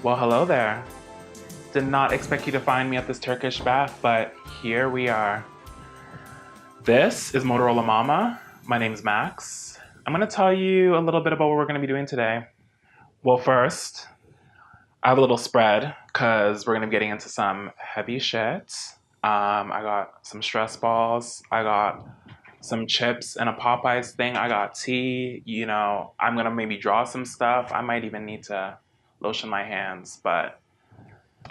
Well, hello there. Did not expect you to find me at this Turkish bath, but here we are. This is Motorola Mama. My name's Max. I'm going to tell you a little bit about what we're going to be doing today. Well, first, I have a little spread because we're going to be getting into some heavy shit. I got some stress balls. I got some chips and a Popeyes thing. I got tea. I'm going to maybe draw some stuff. I might even need to lotion my hands, but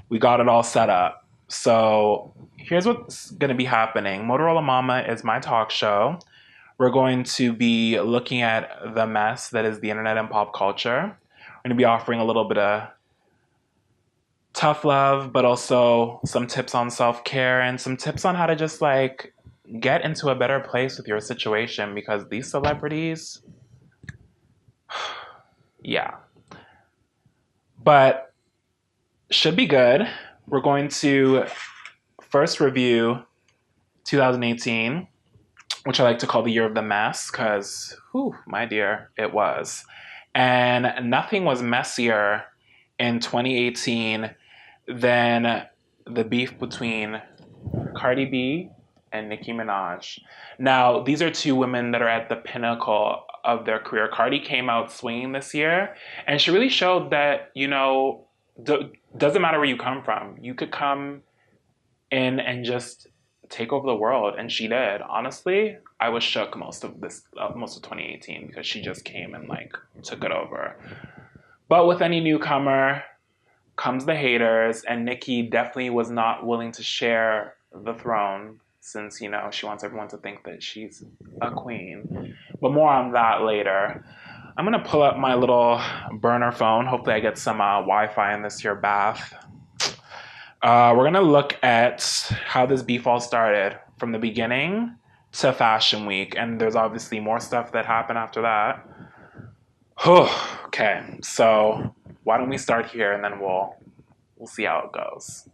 we got it all set up. So here's what's going to be happening. Motorola Mama is my talk show. We're going to be looking at the mess that is the internet and pop culture. We're going to be offering a little bit of tough love, but also some tips on self-care and some tips on how to just get into a better place with your situation, because these celebrities, yeah. But should be good. We're going to first review 2018, which I like to call the year of the mess, because, my dear, it was. And nothing was messier in 2018 than the beef between Cardi B and Nicki Minaj. Now, these are two women that are at the pinnacle of their career. Cardi came out swinging this year, and she really showed that, doesn't matter where you come from. You could come in and just take over the world, and she did. Honestly, I was shook most of 2018 because she just came and took it over. But with any newcomer comes the haters, and Nicki definitely was not willing to share the throne since she wants everyone to think that she's a queen. But more on that later. I'm gonna pull up my little burner phone. Hopefully I get some Wi-Fi in this here bath. We're gonna look at how this beef all started from the beginning to Fashion Week, and there's obviously more stuff that happened after that. Okay, so why don't we start here, and then we'll see how it goes.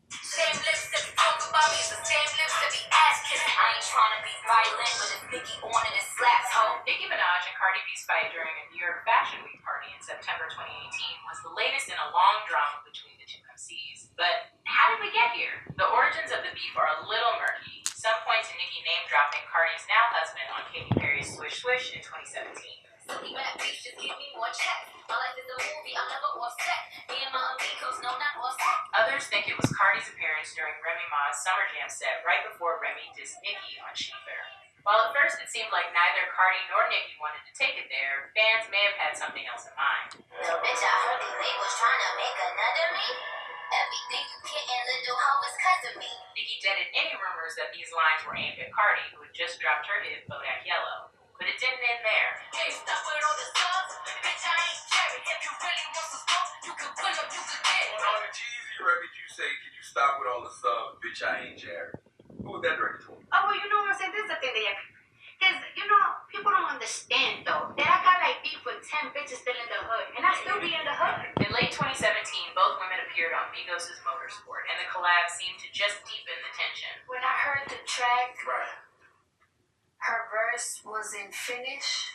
Same lips that be talking about me, the same lips that be asking. I ain't trying to be violent, but if Nicki on it, it slaps home. Nicki Minaj and Cardi B's fight during a New York Fashion Week party in September 2018 was the latest in a long drama between the two MCs. But how did we get here? The origins of the beef are a little murky. Some point to Nicki name-dropping Cardi's now husband on Katy Perry's Swish Swish in 2017. So even that beef just give me more checks. My life is a movie, I'm never offset. Me and my amigos, no, not offset. Others think it was Cardi's appearance during Remy Ma's Summer Jam set right before Remy dissed Nicki on She Fair. While at first it seemed like neither Cardi nor Nicki wanted to take it there, fans may have had something else in mind. Little bitch, I heard these labels trying to make another me. Everything you getting, little hoe, is cause of me. Nicki deaded any rumors that these lines were aimed at Cardi, who had just dropped her hit Bodak Yellow. But it didn't end there. Hey, stop with all the stuff. Bitch, I ain't cherry. If you really want some smoke, you can pull up, you can get. On the Jeezy record, you say, can you stop with all the stuff? Bitch, I ain't Jerry. Who was that record for? Oh, well, you know what I'm saying? This is the thing that because, people don't understand, though, that I got beef with 10 bitches still in the hood, and I still be in the hood. In late 2017, both women appeared on Migos' Motorsport, and the collab seemed to just deepen the tension. When I heard the track, Right. her verse was in Finnish.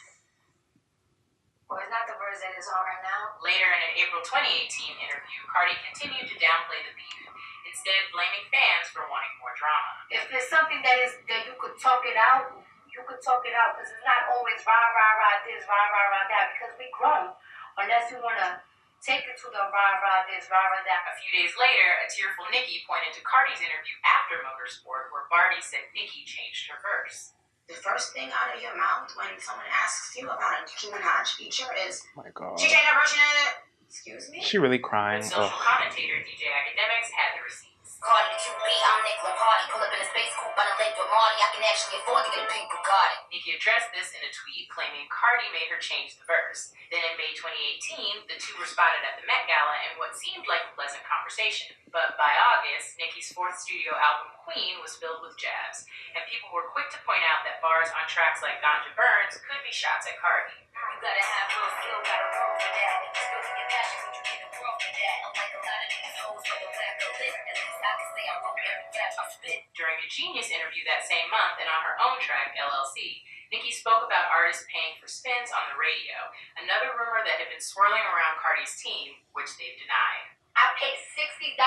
Well, it's not the verse that is on right now. Later, in an April 2018 interview, Cardi continued to downplay the beef, instead blaming fans for wanting more drama. If there's something that you could talk it out, you could talk it out, because it's not always rah, rah, rah, this, rah, rah, rah, that, because we grown, unless you want to take it to the rah, rah, this, rah, rah, that. A few days later, a tearful Nicki pointed to Cardi's interview after Motorsport, where Barty said Nicki changed her verse. The first thing out of your mouth when someone asks you about a Nicki Minaj feature is, Oh my God. she changed her version of it. Excuse me? She really crying. The social commentator DJ Academics had the receipts. Cardi the QB, I'm Nick Party. Pull up in a space coupe on a lake with Marty. I can actually afford to get a pink Bugatti. Nicki addressed this in a tweet, claiming Cardi made her change the verse. Then in May 2018, the two were spotted at the Met Gala in what seemed like a pleasant conversation. But by August, Nicki's fourth studio album, Queen, was filled with jabs, and people were quick to point out that bars on tracks like Ganja Burns could be shots at Cardi. You gotta have real skill, gotta roll for that. Building your passion, but you get a world for that. Unlike a lot of these hoes, whether black or lit, at least I can say I wrote every rap I spit. During a Genius interview that same month and on her own track, LLC, Nicki spoke about artists paying for spins on the radio, another rumor that had been swirling around Cardi's team, which they've denied. I paid $60,000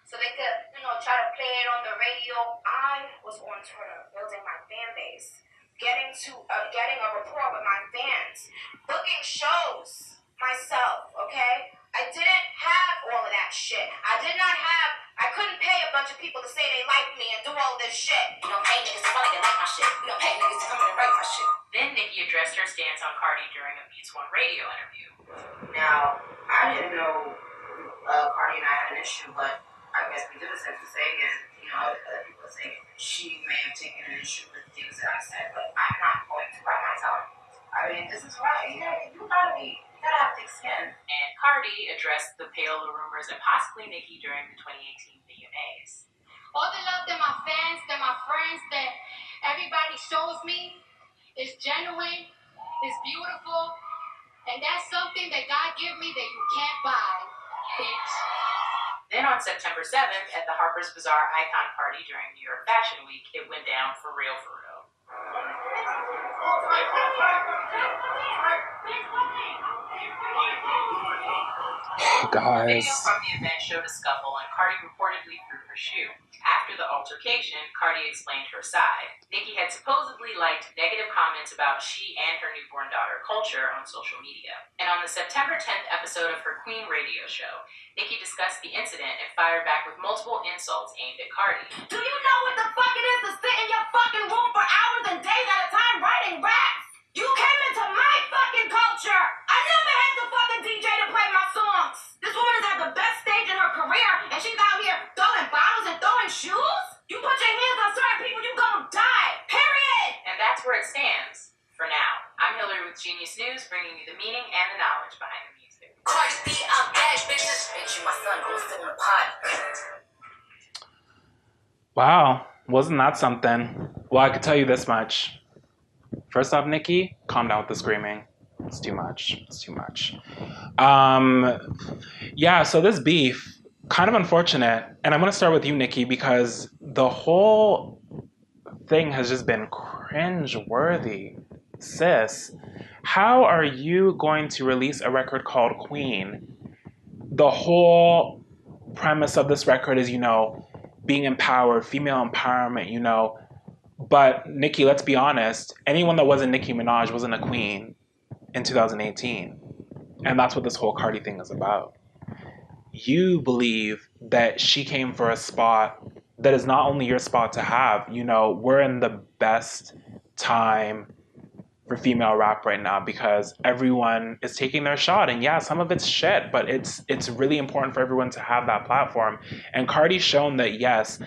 so they could, try to play it on the radio. I was on Twitter building my fan base, getting a rapport with my fans, booking shows myself, okay? I didn't have all of that shit. I couldn't pay a bunch of people to say they like me and do all this shit. We don't pay niggas to come in and like my shit. We don't pay niggas to come in and write my shit. Then Nicki addressed her stance on Cardi during a Beats One radio interview. Now, I didn't know Cardi and I had an issue, but I guess we did essentially say, and other people are saying she may have taken an issue with things that I said, but I'm not going to bite my tongue. I mean, this is right. You gotta have thick skin. And Cardi addressed the Payola rumors and possibly Nicki during the 2018 VMAs. All the love that my fans, that my friends, that everybody shows me is genuine, is beautiful, and that's something that God give me that you can't buy, bitch. Then on September 7th, at the Harper's Bazaar Icon Party during New York Fashion Week, it went down for real, for real. Guys. Video from the event showed a scuffle and Cardi reportedly threw her shoe. After the altercation, Cardi explained her side. Nicki had supposedly liked negative comments about she and her newborn daughter culture on social media. And on the September 10th episode of her Queen radio show, Nicki discussed the incident and fired back with multiple insults aimed at Cardi. Do you know what the fuck it is to sit in your fucking room for hours and days at a time writing raps? You came into my fucking culture. I never had the fucking DJ to play my songs. This woman is at the best stage in her career, and she's out here throwing bottles and throwing shoes? You put your hands on certain people, you gon' die. Period. And that's where it stands for now. I'm Hillary with Genius News, bringing you the meaning and the knowledge behind the music. Cardi B, I'm bad, bitches. Bitch, you my son, go sit in the pot. Wow, wasn't that something? Well, I could tell you this much. First off, Nicki, calm down with the screaming. It's too much. It's too much. Yeah, so this beef, kind of unfortunate. And I'm going to start with you, Nicki, because the whole thing has just been cringe-worthy. Sis, how are you going to release a record called Queen? The whole premise of this record is, being empowered, female empowerment, But Nicki, let's be honest, anyone that wasn't Nicki Minaj wasn't a queen in 2018. And that's what this whole Cardi thing is about. You believe that she came for a spot that is not only your spot to have. We're in the best time for female rap right now because everyone is taking their shot. And yeah, some of it's shit, but it's really important for everyone to have that platform. And Cardi's shown that, yes,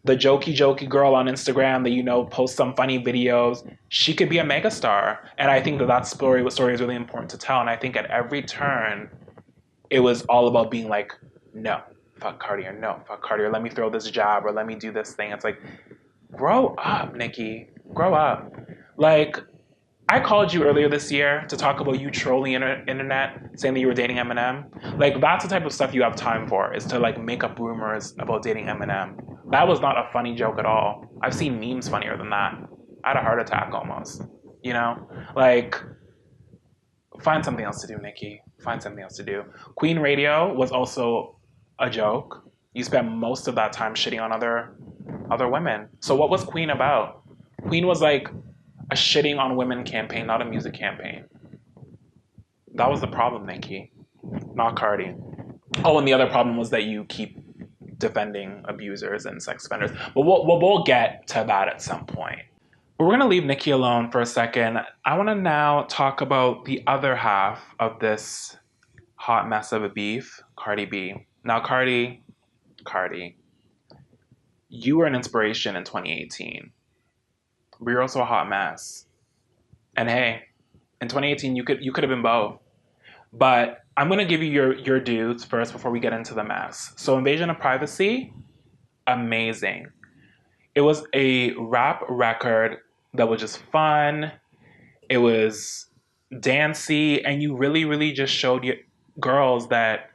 the jokey girl on Instagram that, posts some funny videos, she could be a megastar. And I think that story is really important to tell. And I think at every turn, it was all about being like, no, fuck Cardi, or no, fuck Cardi, or let me throw this jab, or let me do this thing. It's like, grow up, Nicki. Grow up. Like, I called you earlier this year to talk about you trolling internet, saying that you were dating Eminem. Like, that's the type of stuff you have time for, is to, make up rumors about dating Eminem. That was not a funny joke at all. I've seen memes funnier than that. I had a heart attack almost, Find something else to do, Nicki. Find something else to do. Queen Radio was also a joke. You spent most of that time shitting on other women. So what was Queen about? Queen was a shitting on women campaign, not a music campaign. That was the problem, Nicki, not Cardi. Oh, and the other problem was that you keep defending abusers and sex offenders. But we'll get to that at some point. But we're going to leave Nicki alone for a second. I want to now talk about the other half of this hot mess of a beef, Cardi B. Now, Cardi, you were an inspiration in 2018. But you're also a hot mess. And hey, in 2018, you could have been both. But I'm going to give you your dues first before we get into the mess. So Invasion of Privacy, amazing. It was a rap record that was just fun. It was dancey. And you really, really just showed your girls that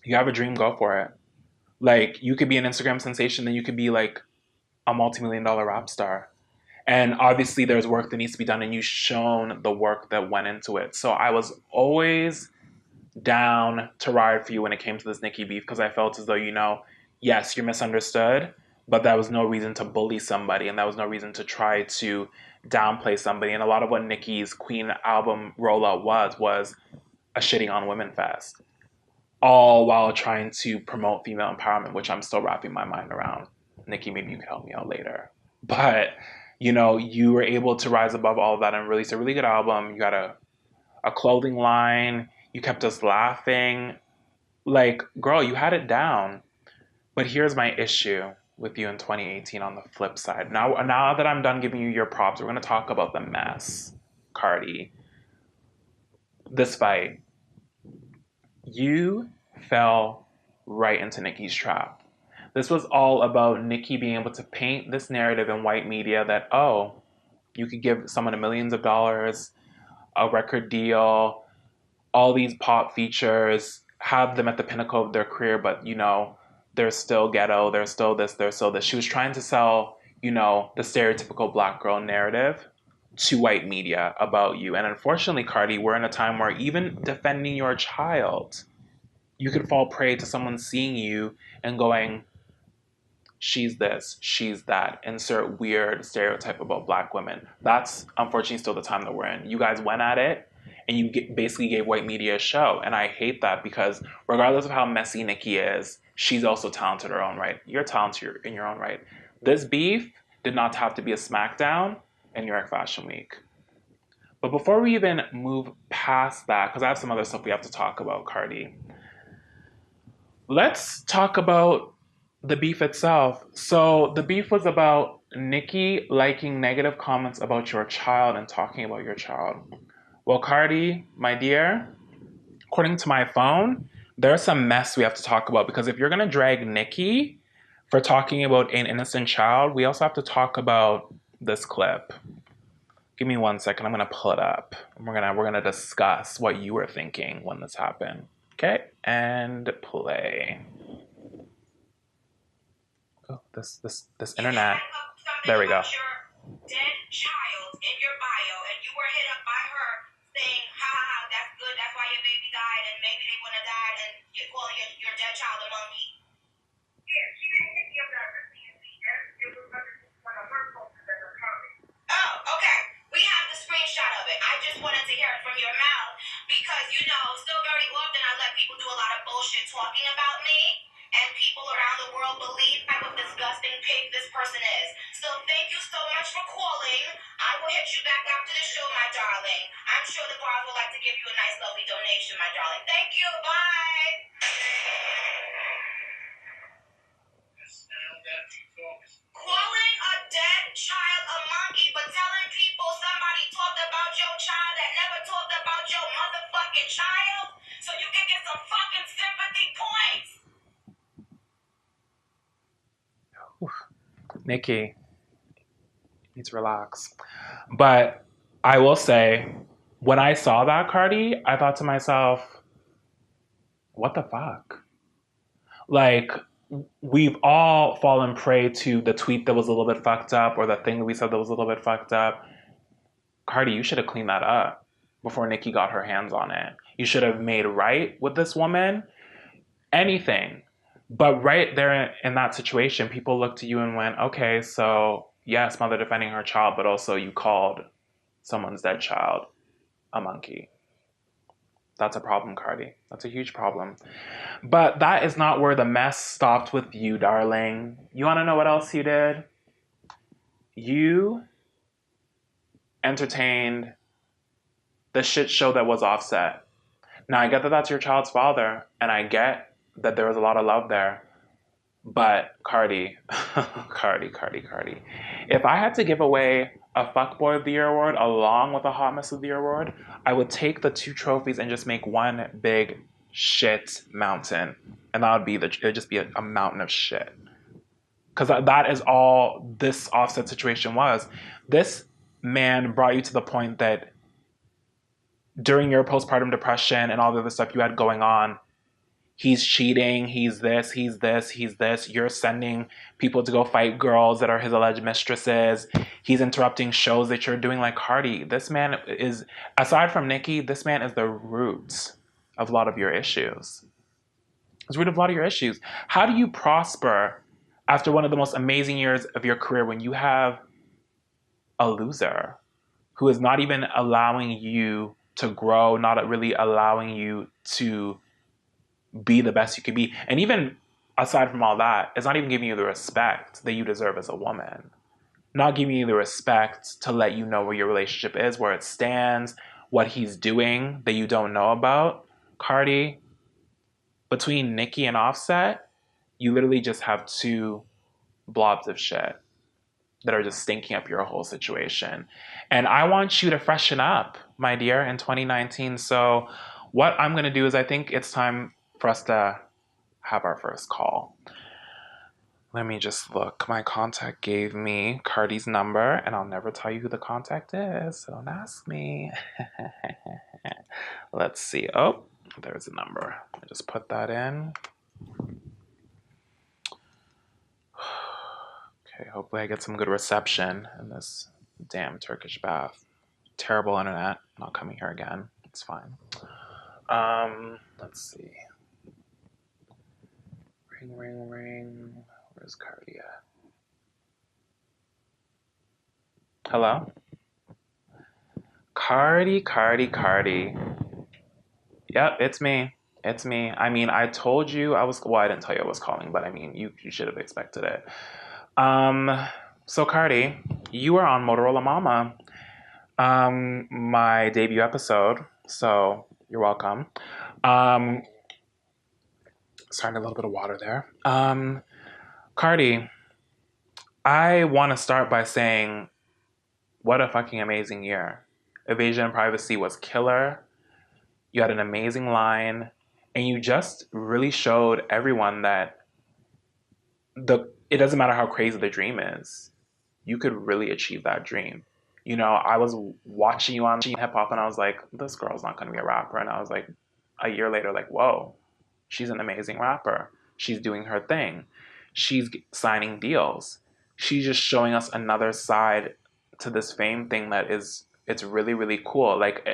you have a dream, go for it. You could be an Instagram sensation, then you could be a multi-million-dollar rap star. And obviously there's work that needs to be done, and you've shown the work that went into it. So I was always down to ride for you when it came to this Nicki beef, because I felt as though, yes, you're misunderstood, but that was no reason to bully somebody, and that was no reason to try to downplay somebody. And a lot of what Nicki's Queen album rollout was a shitting on women fest, all while trying to promote female empowerment, which I'm still wrapping my mind around. Nicki, maybe you can help me out later. But, you were able to rise above all of that and release a really good album. You got a clothing line. You kept us laughing. Like, girl, you had it down. But here's my issue with you in 2018 on the flip side. Now that I'm done giving you your props, we're going to talk about the mess, Cardi. This fight. You fell right into Nicki's trap. This was all about Nicki being able to paint this narrative in white media that, oh, you could give someone millions of dollars, a record deal, all these pop features, have them at the pinnacle of their career, but, they're still ghetto, they're still this, they're still this. She was trying to sell, the stereotypical black girl narrative to white media about you. And unfortunately, Cardi, we're in a time where even defending your child, you could fall prey to someone seeing you and going, she's this, she's that, insert weird stereotype about black women. That's unfortunately still the time that we're in. You guys went at it, and you basically gave white media a show. And I hate that, because regardless of how messy Nicki is, she's also talented in her own right. You're talented in your own right. This beef did not have to be a smackdown in New York Fashion Week. But before we even move past that, because I have some other stuff we have to talk about, Cardi, let's talk about the beef itself. So the beef was about Nicki liking negative comments about your child and talking about your child. Well, Cardi, my dear, according to my phone, there's some mess we have to talk about, because if you're going to drag Nicki for talking about an innocent child, we also have to talk about this clip. Give me 1 second. I'm going to pull it up. We're gonna discuss what you were thinking when this happened. Okay, and play. Oh, this internet. There we go. Dead child in your bio, and you were hit up by her saying, "Ha ha ha, that's good. That's why your baby died, and maybe they wouldn't have died, and you're calling your dead child a monkey." Yeah, she didn't hit me up directly. It was one of her posts that were coming. Oh, okay. We have the screenshot of it. I just wanted to hear it from your mouth because, still very often I let people do a lot of bullshit talking about me, and people around the world believe what type of disgusting pig this person is. So thank you so much for calling. I will hit you back after the show, my darling. I'm sure the bars would like to give you a nice, lovely donation, my darling. Thank you. Bye. Calling a dead child a monkey, but telling people somebody talked about your child that never talked about your motherfucking child, so you can get some fucking sympathy points. Nicki, you need to relax. But I will say, when I saw that, Cardi, I thought to myself, what the fuck? Like, we've all fallen prey to the tweet that was a little bit fucked up, or the thing that we said that was a little bit fucked up. Cardi, you should have cleaned that up before Nicki got her hands on it. You should have made right with this woman. Anything. But right there in that situation, people looked to you and went, okay, so yes, mother defending her child, but also you called someone's dead child a monkey. That's a problem, Cardi. That's a huge problem. But that is not where the mess stopped with you, darling. You want to know what else you did? You entertained the shit show that was Offset. Now, I get that that's your child's father, and I get that there was a lot of love there. But Cardi, Cardi. If I had to give away a Fuckboy of the Year award along with a Hot Mess of the Year award, I would take the two trophies and just make one big shit mountain. And that would be it would just be a mountain of shit. Because that is all this Offset situation was. This man brought you to the point that during your postpartum depression and all the other stuff you had going on, He's cheating. He's this. He's this. He's this. You're sending people to go fight girls that are his alleged mistresses. He's interrupting shows that you're doing. Like, Cardi, this man is, aside from Nicki, this man is the root of a lot of your issues. It's the root of a lot of your issues. How do you prosper after one of the most amazing years of your career when you have a loser who is not even allowing you to grow, not really allowing you to be the best you could be? And even aside from all that, it's not even giving you the respect that you deserve as a woman. Not giving you the respect to let you know where your relationship is, where it stands, what he's doing that you don't know about. Cardi, between Nicki and Offset, you literally just have two blobs of shit that are just stinking up your whole situation. And I want you to freshen up, my dear, in 2019. So what I'm going to do is I think it's time for us to have our first call. Let me just look. My contact gave me Cardi's number, and I'll never tell you who the contact is, so don't ask me. Let's see. Oh, there's a number. Let me just put that in. Okay, hopefully I get some good reception in this damn Turkish bath. Terrible internet. Not coming here again. It's fine. Let's see. Ring, ring, ring. Where's Cardi at? Hello? Cardi. Yep, it's me. It's me. I mean, I told you I was... Well, I didn't tell you I was calling, but I mean, you should have expected it. So Cardi, you were on Motorola Mama, my debut episode, so you're welcome. Sorry, a little bit of water there. Cardi, I want to start by saying, what a fucking amazing year. Evasion and Privacy was killer. You had an amazing line, and you just really showed everyone that it doesn't matter how crazy the dream is. You could really achieve that dream. You know, I was watching you on hip hop and I was like, this girl's not going to be a rapper. And I was like, a year later, like, whoa, she's an amazing rapper. She's doing her thing. She's signing deals. She's just showing us another side to this fame thing that is, it's really, really cool. Like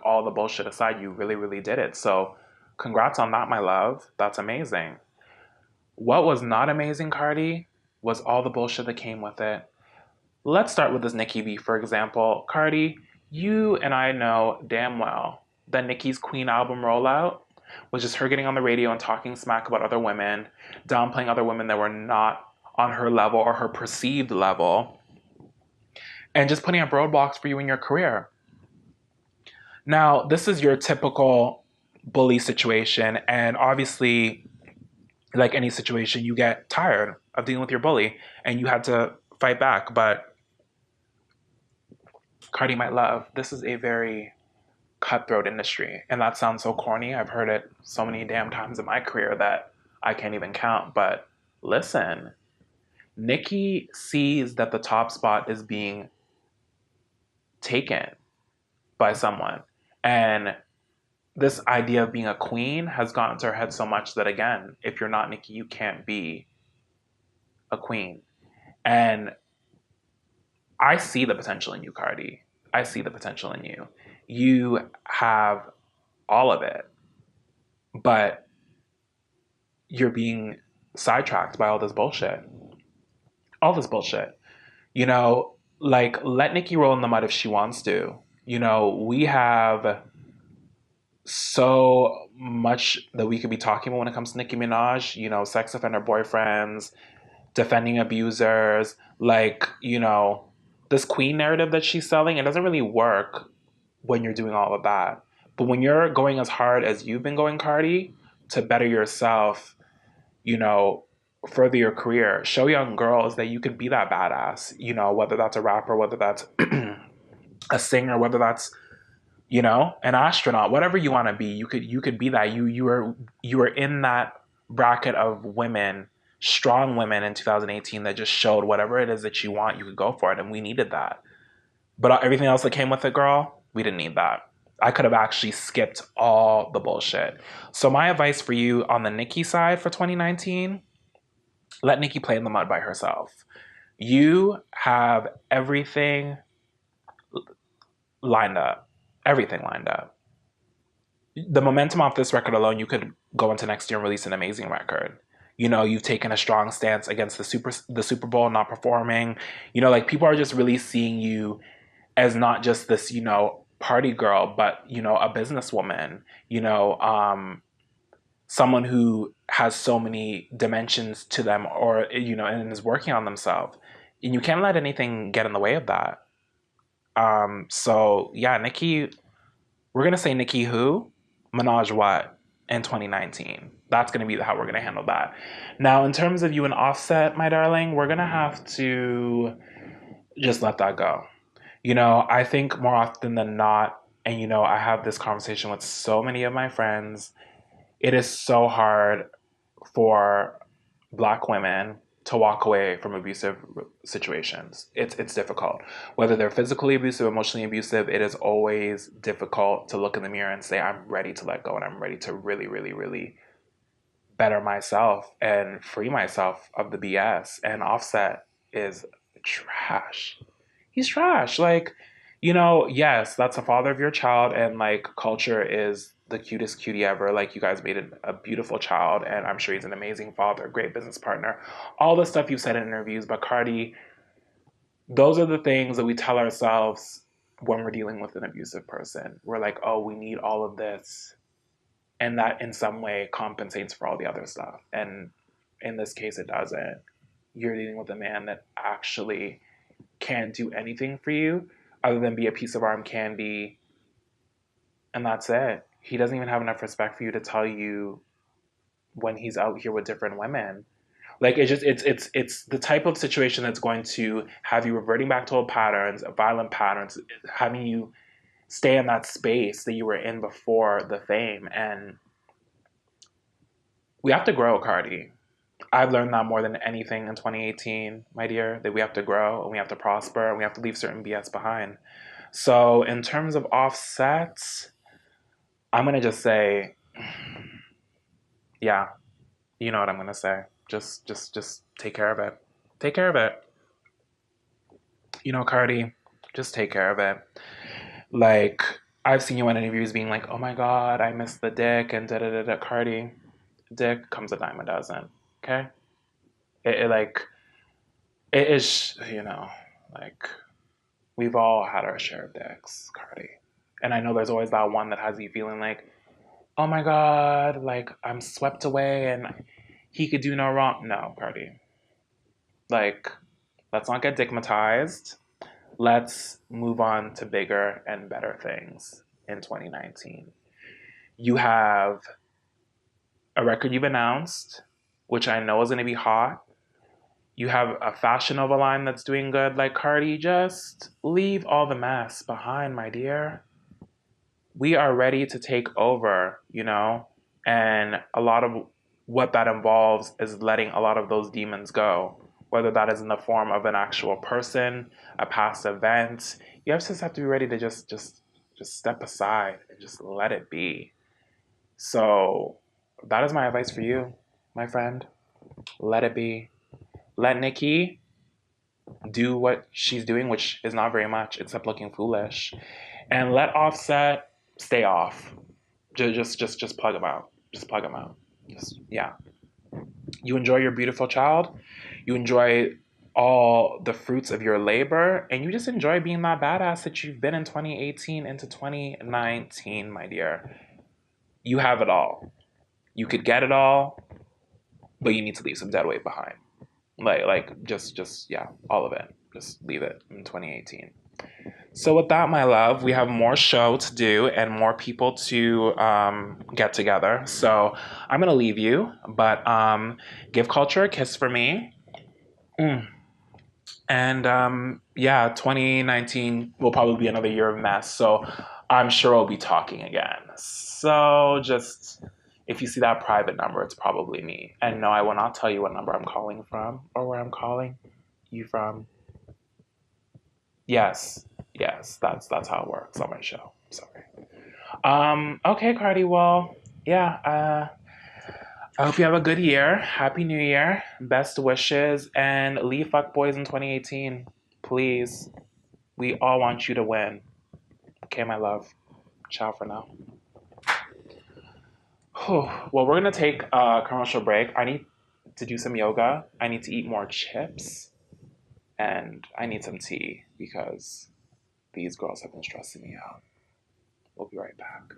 all the bullshit aside, you really, really did it. So congrats on that, my love. That's amazing. What was not amazing, Cardi, was all the bullshit that came with it. Let's start with this Nicki beef, for example. Cardi, you and I know damn well that Nicki's Queen album rollout was just her getting on the radio and talking smack about other women, downplaying other women that were not on her level or her perceived level, and just putting up roadblocks for you in your career. Now, this is your typical bully situation, and obviously, like any situation, you get tired of dealing with your bully, and you had to fight back. But Cardi, my love, this is a very cutthroat industry, and that sounds so corny. I've heard it so many damn times in my career that I can't even count. But listen, Nicki sees that the top spot is being taken by someone, and this idea of being a queen has gotten to her head so much that, again, if you're not Nicki, you can't be a queen. And I see the potential in you, Cardi. I see the potential in you. You have all of it, but you're being sidetracked by all this bullshit. All this bullshit. You know, like, let Nicki roll in the mud if she wants to. You know, we have so much that we could be talking about when it comes to Nicki Minaj. You know, sex offender boyfriends, defending abusers, like, you know, this queen narrative that she's selling, it doesn't really work when you're doing all of that. But when you're going as hard as you've been going, Cardi, to better yourself, you know, further your career, show young girls that you can be that badass, you know, whether that's a rapper, whether that's a singer, whether that's, you know, an astronaut, whatever you want to be, you could be that. You were in that bracket of women, strong women in 2018 that just showed whatever it is that you want, you could go for it, and we needed that. But everything else that came with it, girl, we didn't need that. I could have actually skipped all the bullshit. So my advice for you on the Nicki side for 2019, let Nicki play in the mud by herself. You have everything lined up. Everything lined up. The momentum off this record alone, you could go into next year and release an amazing record. You know, you've taken a strong stance against the Super Bowl not performing. You know, like people are just really seeing you as not just this, you know, party girl, but, you know, a businesswoman, you know, someone who has so many dimensions to them, or, you know, and is working on themselves. And you can't let anything get in the way of that. So yeah, Nicki, we're going to say Nicki who? Minaj what in 2019? That's going to be how we're going to handle that. Now, in terms of you and Offset, my darling, we're going to have to just let that go. You know, I think more often than not, and you know, I have this conversation with so many of my friends, it is so hard for Black women to walk away from abusive situations. It's difficult. Whether they're physically abusive, emotionally abusive, it is always difficult to look in the mirror and say, I'm ready to let go and I'm ready to really, really, really better myself and free myself of the BS. And Offset is trash. He's trash. Like, you know, yes, that's the father of your child, and like Culture is the cutest cutie ever. Like, you guys made a beautiful child, and I'm sure he's an amazing father, great business partner, all the stuff you've said in interviews. But Cardi, those are the things that we tell ourselves when we're dealing with an abusive person. We're like, oh, we need all of this, and that in some way compensates for all the other stuff. And in this case, it doesn't. You're dealing with a man that actually can't do anything for you other than be a piece of arm candy, and that's it. He doesn't even have enough respect for you to tell you when he's out here with different women. Like, it's the type of situation that's going to have you reverting back to old patterns, violent patterns, having you stay in that space that you were in before the fame. And we have to grow, Cardi. I've learned that more than anything in 2018, my dear, that we have to grow and we have to prosper and we have to leave certain BS behind. So in terms of Offset, I'm going to just say, yeah, you know what I'm going to say. Just take care of it. Take care of it. You know, Cardi, just take care of it. Like, I've seen you in interviews being like, oh my God, I miss the dick and da-da-da-da. Cardi, dick comes a dime a dozen, okay? It is, you know, like, we've all had our share of dicks, Cardi. And I know there's always that one that has you feeling like, oh my God, like, I'm swept away and he could do no wrong. No, Cardi. Like, let's not get digmatized. Let's move on to bigger and better things in 2019. You have a record you've announced, which I know is going to be hot. You have a Fashion Nova line that's doing good. Like, Cardi, just leave all the mess behind, my dear. We are ready to take over, you know? And a lot of what that involves is letting a lot of those demons go, whether that is in the form of an actual person, a past event. You just have to be ready to just step aside and just let it be. So that is my advice for you, my friend. Let it be. Let Nicki do what she's doing, which is not very much except looking foolish, and let Offset stay off. Just plug him out. Just plug him out. Yeah. You enjoy your beautiful child. You enjoy all the fruits of your labor, and you just enjoy being that badass that you've been in 2018 into 2019, my dear. You have it all. You could get it all, but you need to leave some dead weight behind. Just yeah, all of it. Just leave it in 2018. So with that, my love, we have more show to do and more people to get together. So I'm going to leave you, but give Culture a kiss for me. And yeah, 2019 will probably be another year of mess. So I'm sure we'll be talking again. So just, if you see that private number, it's probably me. And no, I will not tell you what number I'm calling from or where I'm calling you from. Yes, that's how it works on my show. Sorry. Okay, Cardi. Well, yeah. I hope you have a good year. Happy New Year. Best wishes, and leave fuckboys in 2018, please. We all want you to win. Okay, my love. Ciao for now. Whew. Well, we're gonna take a commercial break. I need to do some yoga. I need to eat more chips, and I need some tea because these girls have been stressing me out. We'll be right back.